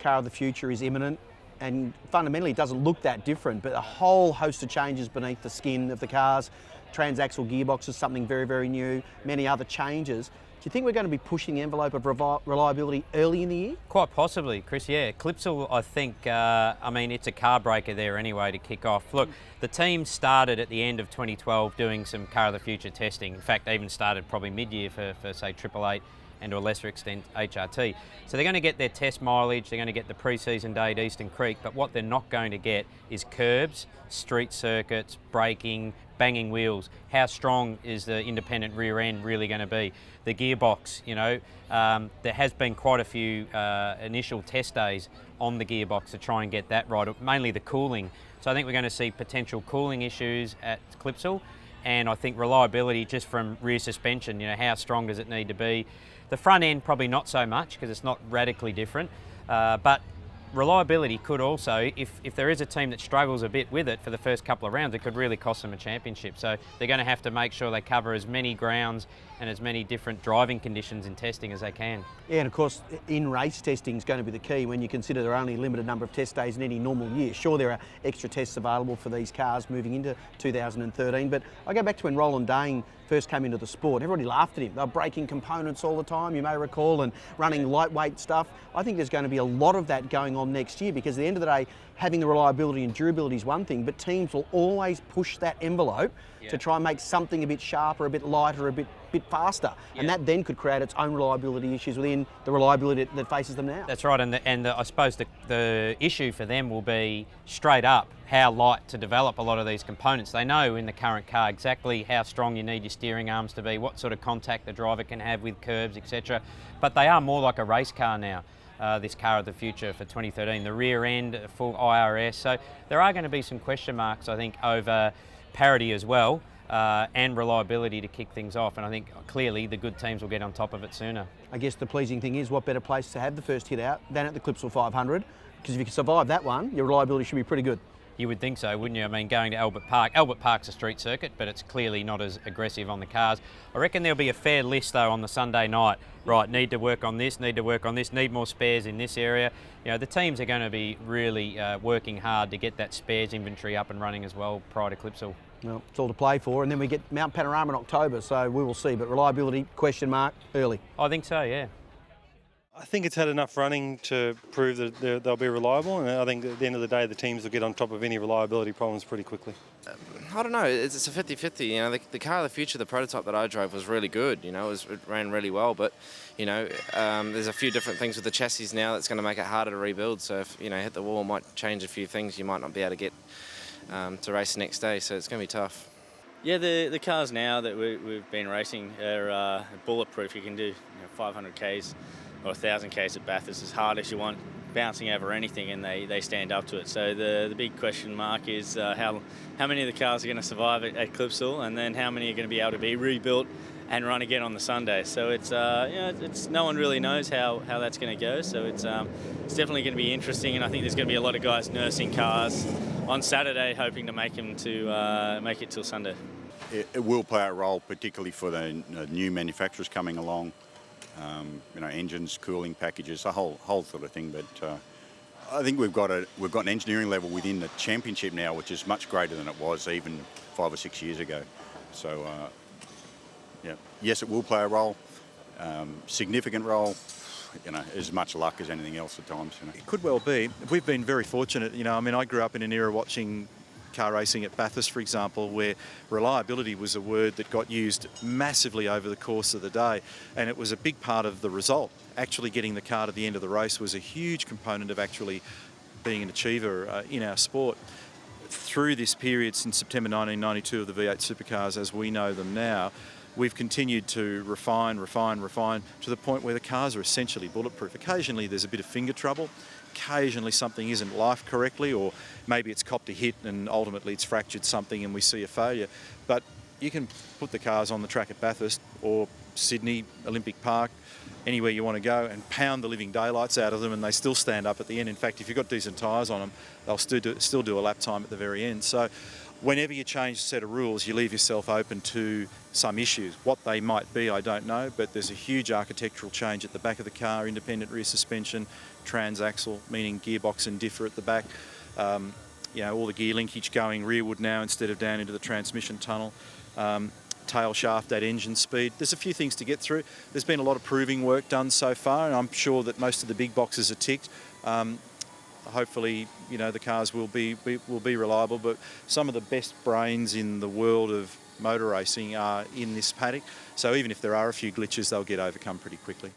car of the future is imminent, and fundamentally it doesn't look that different, but a whole host of changes beneath the skin of the cars. Transaxle gearbox is something very, very new, many other changes. Do you think we're going to be pushing the envelope of reliability early in the year? Quite possibly, Chris, yeah. Clipsal, I think, I mean, it's a car breaker there anyway to kick off. Look, the team started at the end of 2012 doing some car of the future testing. In fact, they even started probably mid-year for say, 888 and to a lesser extent HRT. So they're going to get their test mileage, they're going to get the pre-season day at Eastern Creek, but what they're not going to get is curbs, street circuits, braking, banging wheels. How strong is the independent rear end really going to be? The gearbox, you know, there has been quite a few initial test days on the gearbox to try and get that right, mainly the cooling. So I think we're going to see potential cooling issues at Clipsal, and I think reliability just from rear suspension, you know, how strong does it need to be? The front end probably not so much because it's not radically different, but reliability could also, if there is a team that struggles a bit with it for the first couple of rounds, it could really cost them a championship. So they're going to have to make sure they cover as many grounds and as many different driving conditions in testing as they can. Yeah, and of course, in-race testing is going to be the key when you consider there are only a limited number of test days in any normal year. Sure, there are extra tests available for these cars moving into 2013, but I go back to when Roland Dane first came into the sport. Everybody laughed at him. They were breaking components all the time, you may recall, and running lightweight stuff. I think there's going to be a lot of that going on next year because at the end of the day, having the reliability and durability is one thing, but teams will always push that envelope to try and make something a bit sharper, a bit lighter, a bit faster. And that then could create its own reliability issues within the reliability that faces them now. That's right, and I suppose the issue for them will be straight up how light to develop a lot of these components. They know in the current car exactly how strong you need your steering arms to be, what sort of contact the driver can have with curbs, etc. But they are more like a race car now. This car of the future for 2013, the rear end, full IRS. So there are going to be some question marks, I think, over parity as well and reliability to kick things off. And I think clearly the good teams will get on top of it sooner. I guess the pleasing thing is what better place to have the first hit out than at the Clipsal 500, because if you can survive that one, your reliability should be pretty good. You would think so, wouldn't you? I mean, going to Albert Park. Albert Park's a street circuit, but it's clearly not as aggressive on the cars. I reckon there'll be a fair list, though, on the Sunday night. Right, need to work on this, need to work on this, need more spares in this area. You know, the teams are going to be really working hard to get that spares inventory up and running as well prior to Clipsal. Well, it's all to play for, and then we get Mount Panorama in October, so we will see. But reliability, question mark, early. I think so, yeah. I think it's had enough running to prove that they'll be reliable, and I think at the end of the day the teams will get on top of any reliability problems pretty quickly. I don't know, it's a 50-50, you know, the car of the future, the prototype that I drove was really good, you know, it ran really well, but, you know, there's a few different things with the chassis now that's going to make it harder to rebuild, so if, you know, hit the wall might change a few things, you might not be able to get to race the next day, so it's going to be tough. Yeah, the cars now that we've been racing are bulletproof. You can do 500 Ks or 1,000 Ks at Bathurst as hard as you want, bouncing over anything, and they stand up to it. So the big question mark is how many of the cars are going to survive at Clipsal, and then how many are going to be able to be rebuilt and run again on the Sunday. So it's it's no one really knows how that's going to go. So it's definitely going to be interesting, and I think there's going to be a lot of guys nursing cars on Saturday, hoping to make them to make it till Sunday. It will play a role, particularly for the new manufacturers coming along. Engines, cooling packages, a whole sort of thing. But I think we've got an engineering level within the championship now, which is much greater than it was even 5 or 6 years ago. So, yes, it will play a role, significant role. As much luck as anything else at times. It could well be. We've been very fortunate. I grew up in an era watching car racing at Bathurst, for example, where reliability was a word that got used massively over the course of the day, and it was a big part of the result. Actually getting the car to the end of the race was a huge component of actually being an achiever in our sport. Through this period since September 1992 of the V8 Supercars as we know them now, we've continued to refine to the point where the cars are essentially bulletproof. Occasionally there's a bit of finger trouble. Occasionally something isn't lifed correctly, or maybe it's copped a hit and ultimately it's fractured something and we see a failure. But you can put the cars on the track at Bathurst or Sydney, Olympic Park, anywhere you want to go, and pound the living daylights out of them and they still stand up at the end. In fact, if you've got decent tyres on them, they'll still do a lap time at the very end. So whenever you change a set of rules, you leave yourself open to some issues. What they might be, I don't know, but there's a huge architectural change at the back of the car, independent rear suspension, transaxle, meaning gearbox and differ at the back. You know, all the gear linkage going rearward now instead of down into the transmission tunnel. Tail shaft at engine speed. There's a few things to get through. There's been a lot of proving work done so far, and I'm sure that most of the big boxes are ticked. Hopefully, you know, the cars will be reliable, but some of the best brains in the world of motor racing are in this paddock. So even if there are a few glitches, they'll get overcome pretty quickly.